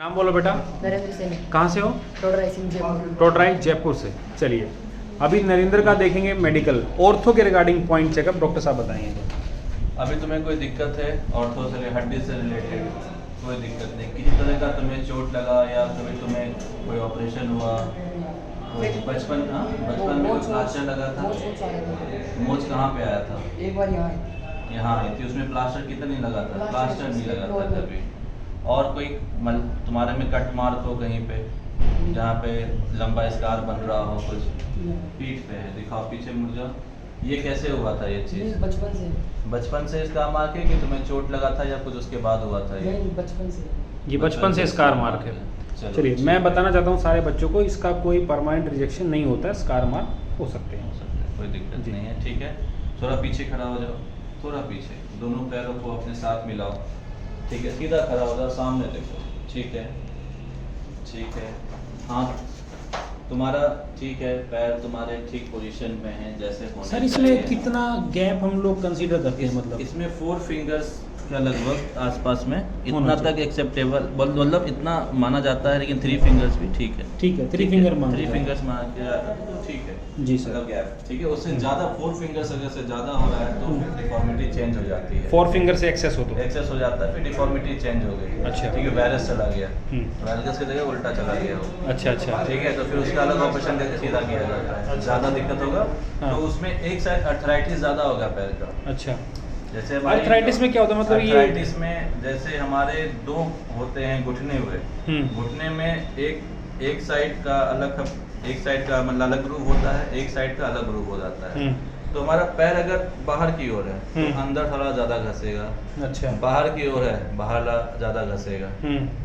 नाम बोलो बेटा। नरेंद्र सिंह। कहाँ से हो? टोडराई सिंह जयपुर। टोडराई जयपुर से। चलिए अभी नरेंद्र का देखेंगे मेडिकल ऑर्थो के रिगार्डिंग पॉइंट चेकअप। डॉक्टर साहब बताएंगे। अभी तुम्हें कोई दिक्कत है ऑर्थो से हड्डी से रिलेटेड? कोई दिक्कत नहीं, किसी तरह का तुम्हें चोट लगा या कभी तुम्हें कोई ऑपरेशन हुआ? बचपन में कोई प्लास्टर लगा था? मोच कहाँ पे आया था? एक बार यहाँ आई थी। उसमें प्लास्टर कितना नहीं लगा था? प्लास्टर नहीं लगा था कभी। और कोई तुम्हारे में कट मार्क हो कहीं पे जहाँ पे लंबा स्कार बन रहा हो? कुछ पीठ पे है, दिखाओ पीछे मुड़ जाओ। ये कैसे हुआ था ये चीज़? बचपन से इसका मार्क है कि तुम्हें चोट लगा था या कुछ उसके बाद हुआ था? ये बचपन से स्कार मार्क है। चलिए मैं बताना चाहता हूँ सारे बच्चों को, इसका कोई परमानेंट रिजेक्शन नहीं होता है, स्कार मार्क हो सकते हैं। कोई दिक्कत नहीं है, ठीक है। थोड़ा पीछे खड़ा हो जाओ, थोड़ा पीछे, दोनों पैरों को अपने साथ मिलाओ, ठीक है। सीधा खड़ा हो जाओ, सामने देखो, ठीक है, ठीक है। हाथ तुम्हारा ठीक है, पैर तुम्हारे ठीक पोजीशन में हैं जैसे होने सर इसमें कितना गैप हम लोग कंसीडर करते हैं? मतलब इसमें 4 फिंगर्स का लगभग आसपास में इतना तक एक्सेप्टेबल, मतलब इतना माना जाता है, लेकिन 3 फिंगर्स भी ठीक है। ठीक है, 3 फिंगर मान 3 फिंगर्स मान के ठीक है जी सर। गैप, ठीक है। उससे ज़्यादा 4 फिंगर्स अगर से ज़्यादा हो रहा है तो फिर डिफॉर्मिटी चेंज हो जाती है। 4 फिंगर से एक्सेस हो तो एक्सेस हो जाता है, फिर डिफॉर्मिटी चेंज हो गई। अच्छा। ठीक है, वायरस चला गया, वायरस की जगह उल्टा चला गया हो। अच्छा अच्छा ठीक है, तो फिर उसका अलग ऑपरेशन करके सीधा किया जाता है। ज़्यादा दिक्कत होगा तो उसमें एक साइड अर्थराइटिस ज़्यादा होगा पैर का। अच्छा, जैसे अर्थराइटिस में क्या होता है? मतलब ये अर्थराइटिस में जैसे हमारे 2 होते हैं घुटने हुए, घुटने में एक साइड का अलग, एक साइड का मतलब अलग ग्रूव होता है, एक साइड का अलग ग्रूव हो जाता है। तो हमारा पैर अगर बाहर की ओर है तो अंदर थोड़ा ज़्यादा घसेगा। अच्छा। बाहर की ओर है, बाहर ज़्यादा घसेगा।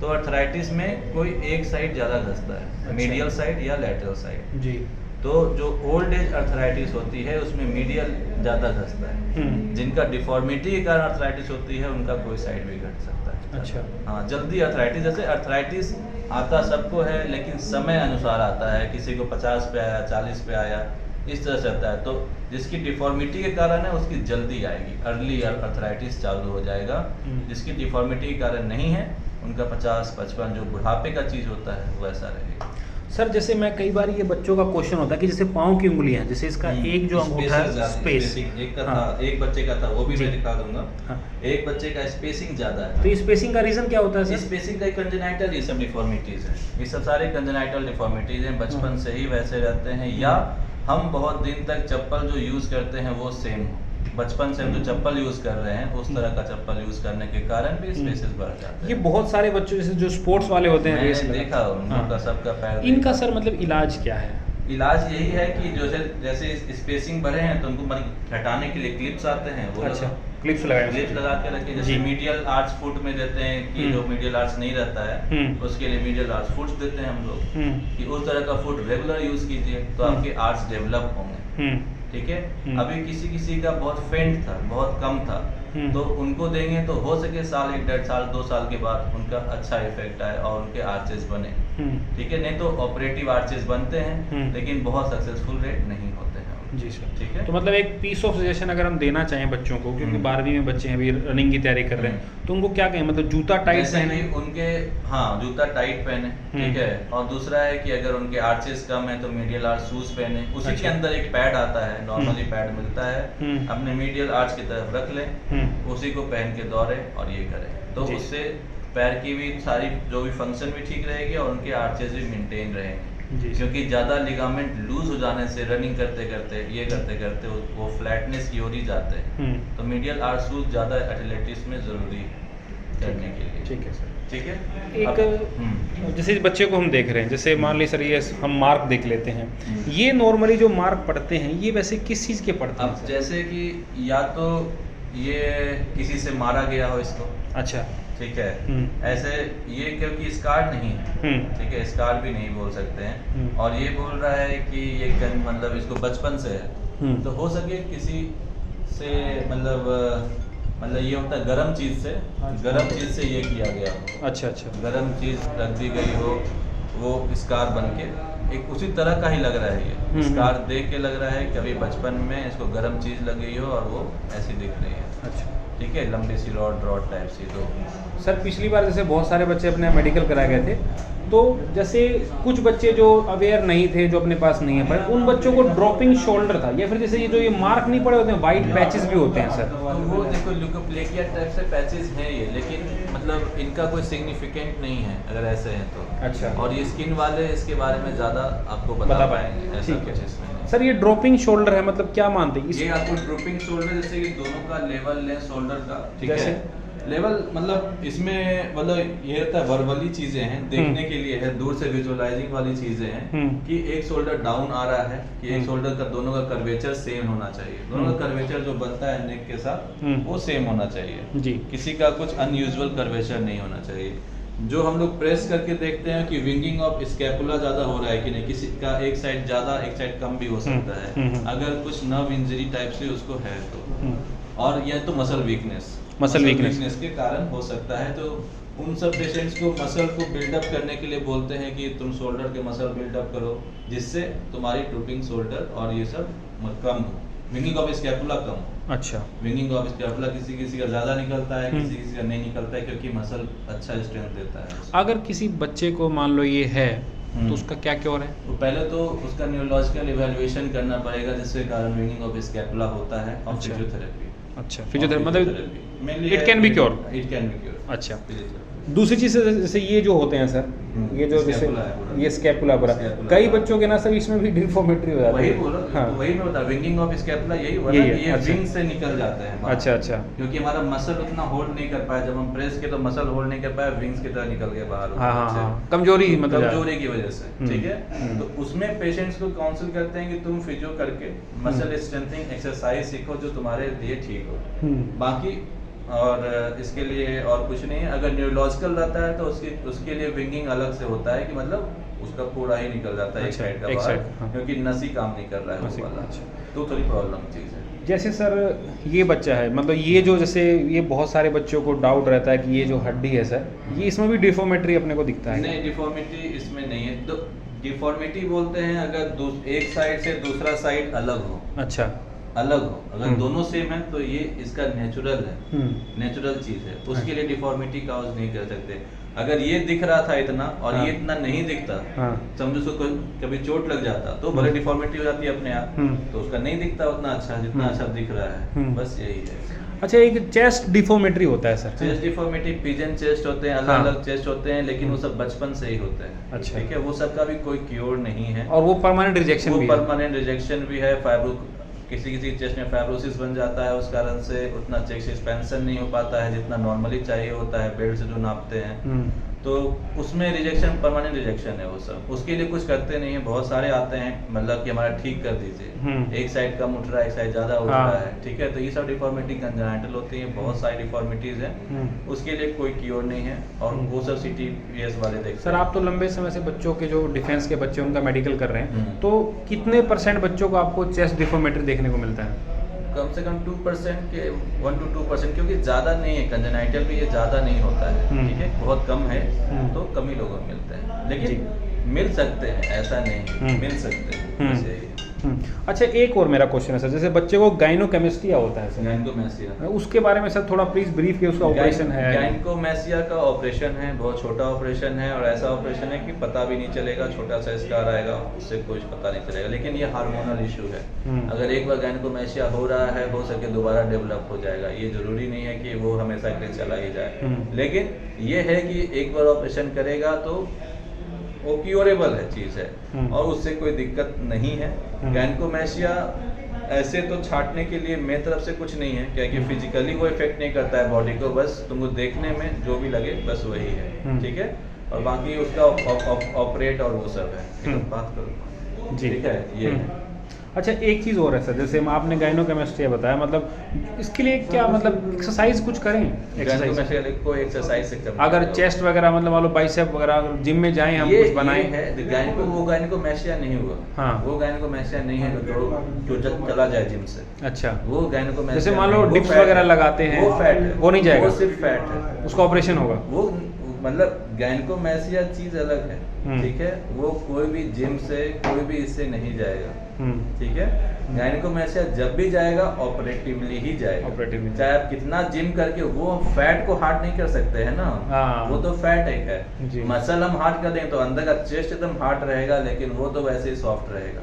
तो अर्थराइटिस में कोई एक साइड ज़्यादा घसता है। अच्छा। मीडियल साइड या लैटरल साइड जी। तो जो ओल्ड एज अर्थराइटिस होती है उसमें मीडियल ज़्यादा घसता है। जिनका डिफॉर्मिटी के कारण अर्थराइटिस होती है उनका कोई साइड भी घट सकता है। अच्छा। हाँ, जल्दी अर्थराइटिस, जैसे अर्थराइटिस आता सबको है लेकिन समय अनुसार आता है, किसी को 50 पे आया, 40 पे आया, इस तरह से आता है। तो जिसकी डिफॉर्मिटी के कारण है उसकी जल्दी आएगी, अर्ली अर्थराइटिस चालू हो जाएगा। जिसकी डिफॉर्मिटी के कारण नहीं है उनका 50-55 जो बुढ़ापे का चीज़ होता है वैसा रहेगा। सर जैसे मैं कई बार ये बच्चों का क्वेश्चन होता है कि जैसे पाँव की उंगलियां, जैसे इसका एक जो अंगूठा है स्पेस एक का था, एक बच्चे का था, वो भी मैं दिखा दूंगा। एक बच्चे का स्पेसिंग ज़्यादा है। तो स्पेसिंग का रीज़न क्या होता है सर? स्पेसिंग का कंजेनाइटल ये सब डिफॉर्मिटीज़ है, ये सब सारे कंजेनाइटल डिफॉर्मिटीज़ हैं, बचपन से ही वैसे रहते हैं, या हम बहुत दिन तक चप्पल जो यूज़ करते हैं वो सेम हो। बचपन से हम जो चप्पल यूज़ कर रहे हैं उस तरह का चप्पल यूज़ करने के कारण भी स्पेसेस बढ़ जाते हैं। ये बहुत सारे बच्चों जैसे जो स्पोर्ट्स वाले होते हैं, रेस देखा उनका सबका पैर। इनका सर मतलब इलाज क्या है? इलाज यही है कि जैसे स्पेसिंग बढ़े हैं तो उनको हटाने के लिए क्लिप्स आते हैं, वो अच्छा क्लिप्स लगा के रखें। जैसे मीडियल आर्च फुट में देते हैं कि जो मीडियल आर्च नहीं रहता है उसके लिए मीडियल आर्च फुट देते हैं हम लोग, कि उस तरह का फुट रेगुलर यूज कीजिए तो आपके आर्च डेवलप होंगे। ठीक है। अभी किसी का बहुत फेंट था, बहुत कम था, तो उनको देंगे तो हो सके साल 1-1.5 साल 2 साल के बाद उनका अच्छा इफेक्ट आए और उनके आर्चेस बने। ठीक है, नहीं तो ऑपरेटिव आर्चेस बनते हैं लेकिन बहुत सक्सेसफुल रेट नहीं होते हैं। जी सर, ठीक है। तो मतलब एक पीस ऑफ सजेशन अगर हम देना चाहें बच्चों को, क्योंकि 12वीं में बच्चे हैं, अभी रनिंग की तैयारी कर रहे हैं, तो उनको क्या कहें? मतलब जूता टाइट पहने उनके, हाँ जूता टाइट पहने, ठीक है। और दूसरा है कि अगर उनके आर्चेस कम है तो मीडियल आर्च शूज पहने। उसी के अंदर एक पैड आता है, नॉर्मली पैड मिलता है, अपने मीडियल आर्च की तरफ रख लें, उसी को पहन के दौड़े और ये करें, तो उससे पैर की भी सारी जो भी फंक्शन भी ठीक रहेगी और उनके आर्चेस भी मेंटेन रहेंगे। क्योंकि ज़्यादा लिगामेंट लूज हो जाने से रनिंग करते करते ये करते करते वो फ्लैटनेस की ओर ही जाते हैं। तो मीडियल आर्च शूज ज़्यादा एथलेटिक्स में ज़रूरी करने के लिए। ठीक है सर, ठीक है। एक जैसे बच्चे को हम देख रहे हैं, जैसे मान ली सर ये हम मार्क देख लेते हैं, ये नॉर्मली जो मार्क पड़ते हैं ये वैसे किस चीज़ के पड़ते हैं? अब जैसे कि या तो ये किसी से मारा गया हो इसको, अच्छा ठीक है, ऐसे ये क्योंकि स्कार नहीं है, ठीक है, स्कार भी नहीं बोल सकते हैं, और ये बोल रहा है कि ये मतलब इसको बचपन से है, तो हो सके किसी से मतलब ये होता है गर्म चीज़ से, गर्म चीज़ से ये किया गया हो। अच्छा अच्छा, गर्म चीज़ रख दी गई हो, वो स्कार बन के एक उसी तरह का ही लग रहा है। ये स्कार देख के लग रहा है कि अभी बचपन में इसको गर्म चीज़ लगी हो और वो ऐसी दिख रही है। अच्छा, ठीक है, लंबी सी रॉड टाइप सी। तो सर पिछली बार जैसे बहुत सारे बच्चे अपने मेडिकल कराए गए थे, तो जैसे कुछ बच्चे जो अवेयर नहीं थे, जो अपने पास नहीं है पर उन बच्चों को ड्रॉपिंग शोल्डर था, या फिर जैसे ये जो ये मार्क नहीं पड़े होते हैं, वाइट पैचेस भी होते हैं सर। तो वो देखो ल्यूकोप्लेकिया टाइप से पैचेस हैं ये, लेकिन मतलब इनका कोई सिग्निफिकेंट नहीं है अगर ऐसे हैं तो। अच्छा। और ये स्किन वाले इसके बारे में ज़्यादा आपको बता पाएंगे, ऐसा ठीक कुछ है इसमें नहीं। सर। ये ड्रॉपिंग शोल्डर है मतलब क्या मानते हैं ये आपको ड्रॉपिंग शोल्डर, जैसे कि दोनों का लेवल लें शोल्डर का, ठीक जैसे? है, लेवल मतलब इसमें मतलब ये रहता है वर्बली चीजें हैं, देखने के लिए है, दूर से विजुअलाइजिंग वाली चीजें हैं कि एक शोल्डर डाउन आ रहा है, कि एक शोल्डर का दोनों का कर्वेचर सेम होना चाहिए, दोनों का कर्वेचर जो बनता है नेक के साथ वो सेम होना चाहिए जी। किसी का कुछ अनयूजुअल कर्वेचर नहीं होना चाहिए। जो हम लोग प्रेस करके देखते हैं कि विंगिंग ऑफ स्कैपुला ज्यादा हो रहा है कि नहीं, किसी का एक साइड ज्यादा एक साइड कम भी हो सकता है अगर कुछ नर्व इंजरी टाइप से उसको है तो, और यह तो मसल वीकनेस के कारण हो सकता है। तो उन सब पेशेंट्स को मसल को बिल्डअप करने के लिए बोलते हैं कि तुम शोल्डर के मसल बिल्डअप करो, जिससे तुम्हारी ट्रूपिंग शोल्डर और ये सब कम हो, विंगिंग ऑफ स्कैपुला कम हो। अच्छा। विंगिंग ऑफ स्कैपुला किसी का ज़्यादा निकलता है, किसी का नहीं निकलता है, क्योंकि मसल अच्छा स्ट्रेंथ देता है। अगर किसी बच्चे को मान लो ये है तो उसका क्या क्योर है? तो पहले तो उसका न्यूरोलॉजिकल इवैल्यूएशन करना पड़ेगा, जिसके कारण विंगिंग ऑफ स्कैपुला होता है, और फिजियोथेरेपी। अच्छा, फिजियोथेरेपी मतलब इट कैन बी क्योर। अच्छा। दूसरी चीज़ जैसे ये जो होते हैं सर, ये जो जैसे ये स्कैपुला पूरा, कई बच्चों के ना सर इसमें भी डिफॉर्मिटी हो जाती है। वही बोलो, हाँ। वही मैं बता, विंगिंग ऑफ स्कैपुला यही हुआ यही ना है, कि ये अच्छा। विंग से निकल जाते हैं। अच्छा अच्छा। क्योंकि हमारा मसल उतना होल्ड नहीं कर पाया, जब हम प्रेस के तो मसल होल्ड नहीं कर पाया, विंग्स की तरह निकल गए बाहर। हाँ हाँ हाँ, कमजोरी मतलब कमजोरी की वजह से, ठीक है। तो उसमें पेशेंट्स को काउंसिल करते हैं कि तुम फिजियो करके मसल स्ट्रेंथनिंग एक्सरसाइज सीखो जो तुम्हारे लिए ठीक हो। बाकी और इसके लिए और कुछ नहीं है। अगर न्यूरोलॉजिकल रहता है तो उसके लिए विंगिंग अलग से होता है, कि मतलब उसका पूरा ही निकल जाता है, अच्छा, एक साइड का एक बाहर, साइड, हाँ। क्योंकि नसी काम नहीं कर रहा है वो वाला। तो थोड़ी प्रॉब्लम चीज़ है। जैसे सर ये बच्चा है, मतलब ये जो जैसे ये बहुत सारे बच्चों को डाउट रहता है कि ये जो हड्डी है सर, ये इसमें भी डिफॉर्मेट्री अपने को दिखता है? नहीं, डिफॉर्मिटी इसमें नहीं है। तो डिफॉर्मिटी बोलते हैं अगर एक साइड से दूसरा साइड अलग हो। अच्छा, अलग हो। अगर दोनों सेम है तो ये इसका नेचुरल है, नेचुरल चीज है, उसके लिए डिफॉर्मिटी काउज नहीं कर सकते। अगर ये दिख रहा था इतना और ये इतना नहीं दिखता, समझो उसको कभी चोट लग जाता तो भले डिफॉर्मिटी हो जाती है अपने आप, तो उसका नहीं दिखता उतना अच्छा जितना अच्छा दिख रहा है, बस यही है। अच्छा, एक चेस्ट डिफॉर्मेट्री होता है sir? Chest deformity pigeon chest होते हैं, अलग अलग चेस्ट होते हैं, लेकिन वो सब बचपन से ही होते हैं। अच्छा, ठीक है, वो सब का भी कोई क्योर नहीं है। और वो परमानेंट रिजेक्शन भी है? परमानेंट रिजेक्शन भी है। किसी चेस्ट में फाइब्रोसिस बन जाता है, उस कारण से उतना चेस्ट एक्सपेंशन नहीं हो पाता है जितना नॉर्मली चाहिए होता है, बेल्ट से जो नापते हैं, तो उसमें रिजेक्शन परमानेंट रिजेक्शन है वो सब। उसके लिए कुछ करते नहीं है। बहुत सारे आते हैं मतलब कि हमारा ठीक कर दीजिए, एक साइड कम उठ रहा है, एक साइड ज्यादा उठ रहा है, ठीक है। तो ये सब डिफॉर्मिटी कंजेनिटल होती है, बहुत सारी डिफॉर्मिटीज हैं, उसके लिए कोई क्योर नहीं है, और वो सब CTPS वाले देखते हैं। सर आप तो लंबे समय से बच्चों के जो डिफेंस के बच्चे उनका मेडिकल कर रहे हैं, तो कितने % बच्चों को आपको चेस्ट डिफॉर्मेट्री देखने को मिलता है? कम से कम 2% के 1 to 2%, क्योंकि ज़्यादा नहीं है कंजेनाइटल भी, ये ज़्यादा नहीं होता है, ठीक है, बहुत कम है, तो कम ही लोगों को मिलते हैं, लेकिन मिल सकते हैं, ऐसा नहीं, मिल सकते हैं, बस यही है। अच्छा, एक और मेरा क्वेश्चन है सर, जैसे बच्चे को गाइनोकैमेस्टिया होता है सर, गाइनकोमैस्टिया, उसके बारे में सर थोड़ा प्लीज ब्रीफ के उसका ऑपरेशन है? गाइनकोमैस्टिया का ऑपरेशन है, बहुत छोटा ऑपरेशन है, और ऐसा ऑपरेशन है कि पता भी नहीं चलेगा, छोटा सा स्कार आएगा, उससे कुछ पता नहीं चलेगा, लेकिन ये हार्मोनल इशू है। अगर एक बार गाइनकोमैस्टिया हो रहा है, हो सके दोबारा डेवलप हो जाएगा, ये जरूरी नहीं है कि वो हमेशा के लिए चला ही जाए, लेकिन ये है कि एक बार ऑपरेशन करेगा तो वो क्योरेबल है चीज़ है, और उससे कोई दिक्कत नहीं है। गाइनकोमैस्टिया ऐसे तो छांटने के लिए मेरी तरफ से कुछ नहीं है, क्या कि फिजिकली वो इफेक्ट नहीं करता है बॉडी को, बस तुमको देखने में जो भी लगे बस वही है, ठीक है। और बाकी उसका ऑपरेट और वो सब है, बात करो, ठीक है, ये है। अच्छा, एक चीज़ और है सर, जैसे आपने गाइनोकैमेस्टिया बताया, मतलब इसके लिए क्या मतलब एक्सरसाइज कुछ करें? एक्सरसाइज कोई एक्सरसाइज से करना, अगर चेस्ट वगैरह मतलब मान लो बाइसेप वगैरह जिम में जाएं हम कुछ बनाएं है, वो गाइनकोमैस्टिया नहीं हुआ। हाँ, वो गाइनकोमैस्टिया नहीं है जो चला जाए जिम से। अच्छा, वो गाइनकोमैस्टिया जैसे मान लो डिप्स वगैरह लगाते हैं, वो फैट है, वो नहीं जाएगा, वो सिर्फ फैट है, उसका ऑपरेशन होगा। वो मतलब गायनकोमैस्टिया चीज अलग है, ठीक है, वो कोई भी जिम से कोई भी इससे नहीं जाएगा, ठीक है। गायनकोमैस्टिया जब भी जाएगा ऑपरेटिवली ही जाएगा, चाहे आप कितना जिम करके, वो फैट को हार्ड नहीं कर सकते है ना, वो तो फैट एक है। मसल हम हार्ड कर देंगे तो अंदर का चेस्ट एकदम हार्ड रहेगा, लेकिन वो तो वैसे ही सॉफ्ट रहेगा,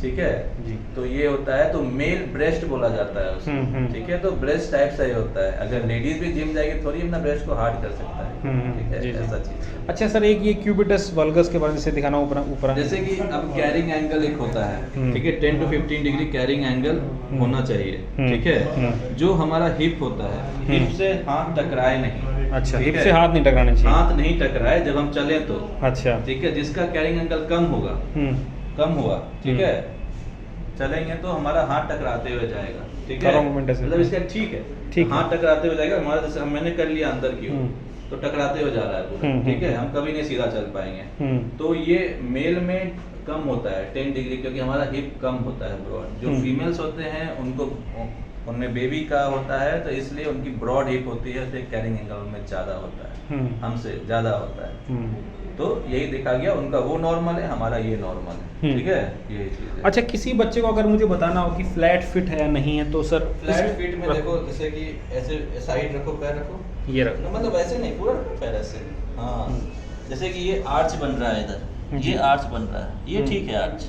ठीक है जी। तो ये होता है, तो मेल ब्रेस्ट बोला जाता है उसको, ठीक है। तो ब्रेस्ट टाइप से ही होता है, अगर लेडीज भी जिम जाएगी थोड़ी अपना ब्रेस्ट को हार्ड कर सकता है, ठीक है, ऐसा चीज। अच्छा सर, एक ये क्यूबिटस वल्गस के बारे में दिखाना ऊपर, जैसे कि अब कैरिंग एंगल एक होता है, ठीक है, 10 to 15 डिग्री कैरिंग एंगल होना चाहिए, ठीक है। जो हमारा हिप होता है, हिप से हाथ टकराए नहीं, अच्छा, हिप से हाथ नहीं टकराने चाहिए, हाथ नहीं टकराए जब हम चले तो, अच्छा, ठीक है। जिसका कैरिंग एंगल कम होगा, कम हुआ, ठीक है, चलेंगे तो हमारा हाथ टकराते हुए जाएगा, ठीक है, मतलब इसका ठीक है, हाथ टकराते हुए जाएगा हमारा। जैसे मैंने कर लिया अंदर की ओर, तो टकराते हुए जा रहा है पूरा, ठीक है, हम कभी नहीं सीधा चल पाएंगे। तो ये मेल में कम होता है 10 डिग्री, क्योंकि हमारा हिप कम होता है ब्रॉड। जो फीमेल्स होते हैं उनको, उनमें बेबी का होता है, तो इसलिए उनकी ब्रॉड हिप होती है, तो कैरिंग एंगल में ज्यादा होता है, हमसे ज्यादा होता है। तो यही देखा गया, उनका वो नॉर्मल है, हमारा ये नॉर्मल है, ठीक है, यही चीज है। अच्छा, किसी बच्चे को अगर मुझे बताना हो कि फ्लैट फिट है या नहीं है, तो सर फ्लैट फिट में देखो, जैसे कि ऐसे साइड रखो, पैर रखो, ये रखो, मतलब ऐसे नहीं, पूरा पैर ऐसे, हाँ, जैसे कि ये आर्च बन रहा है इधर, ये आर्च बन रहा है, ये ठीक है आर्च,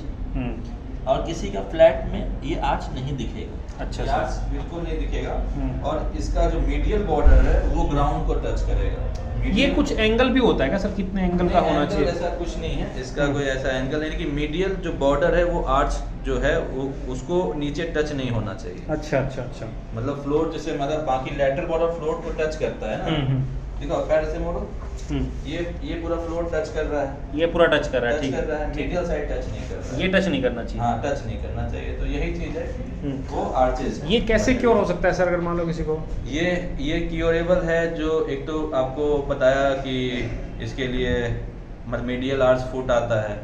और किसी का फ्लैट में ये आर्च नहीं दिखेगा, अच्छा, आर्च बिल्कुल नहीं दिखेगा, और इसका जो मीडियल बॉर्डर है वो ग्राउंड को टच करेगा। ये कुछ एंगल भी होता है क्या सर, कितने एंगल का होना चाहिए? ऐसा कुछ नहीं है, इसका कोई ऐसा एंगल नहीं, कि मीडियल जो बॉर्डर है वो आर्च जो है वो उसको नीचे टच नहीं होना चाहिए। अच्छा अच्छा अच्छा, मतलब फ्लोर जैसे, मतलब बाकी लैटरल बॉर्डर फ्लोर को टच करता है ना, देखो पैर से मोड़ो, ये पूरा फ्लोर टच कर रहा है, ये पूरा टच कर रहा है, टच कर रहा है, मीडियल साइड टच नहीं कर रहा है, ये टच नहीं करना चाहिए, हाँ, टच नहीं करना चाहिए। तो यही चीज है, वो आर्चेस है। ये कैसे क्योर हो सकता है सर, अगर मान लो किसी को? ये क्योरेबल है, जो एक तो आपको बताया कि इसके लिए मीडियल आर्च फुट आता है,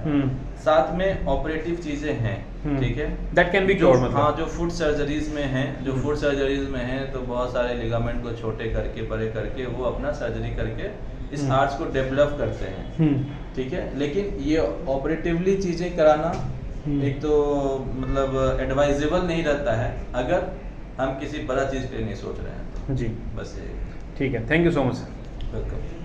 साथ में ऑपरेटिव चीजें हैं, ठीक है, दैट कैन बी क्योर्ड, मतलब हाँ, जो फुट सर्जरीज में हैं, जो फुट सर्जरीज में हैं, तो बहुत सारे लिगामेंट को छोटे करके, बड़े करके, वो अपना सर्जरी करके इस आर्च को डेवलप करते हैं, ठीक है। लेकिन ये ऑपरेटिवली चीजें कराना एक तो मतलब एडवाइजेबल नहीं रहता है, अगर हम किसी बड़ा चीज के लिए नहीं सोच रहे हैं तो। जी, बस ये, ठीक है, thank you so much sir, welcome.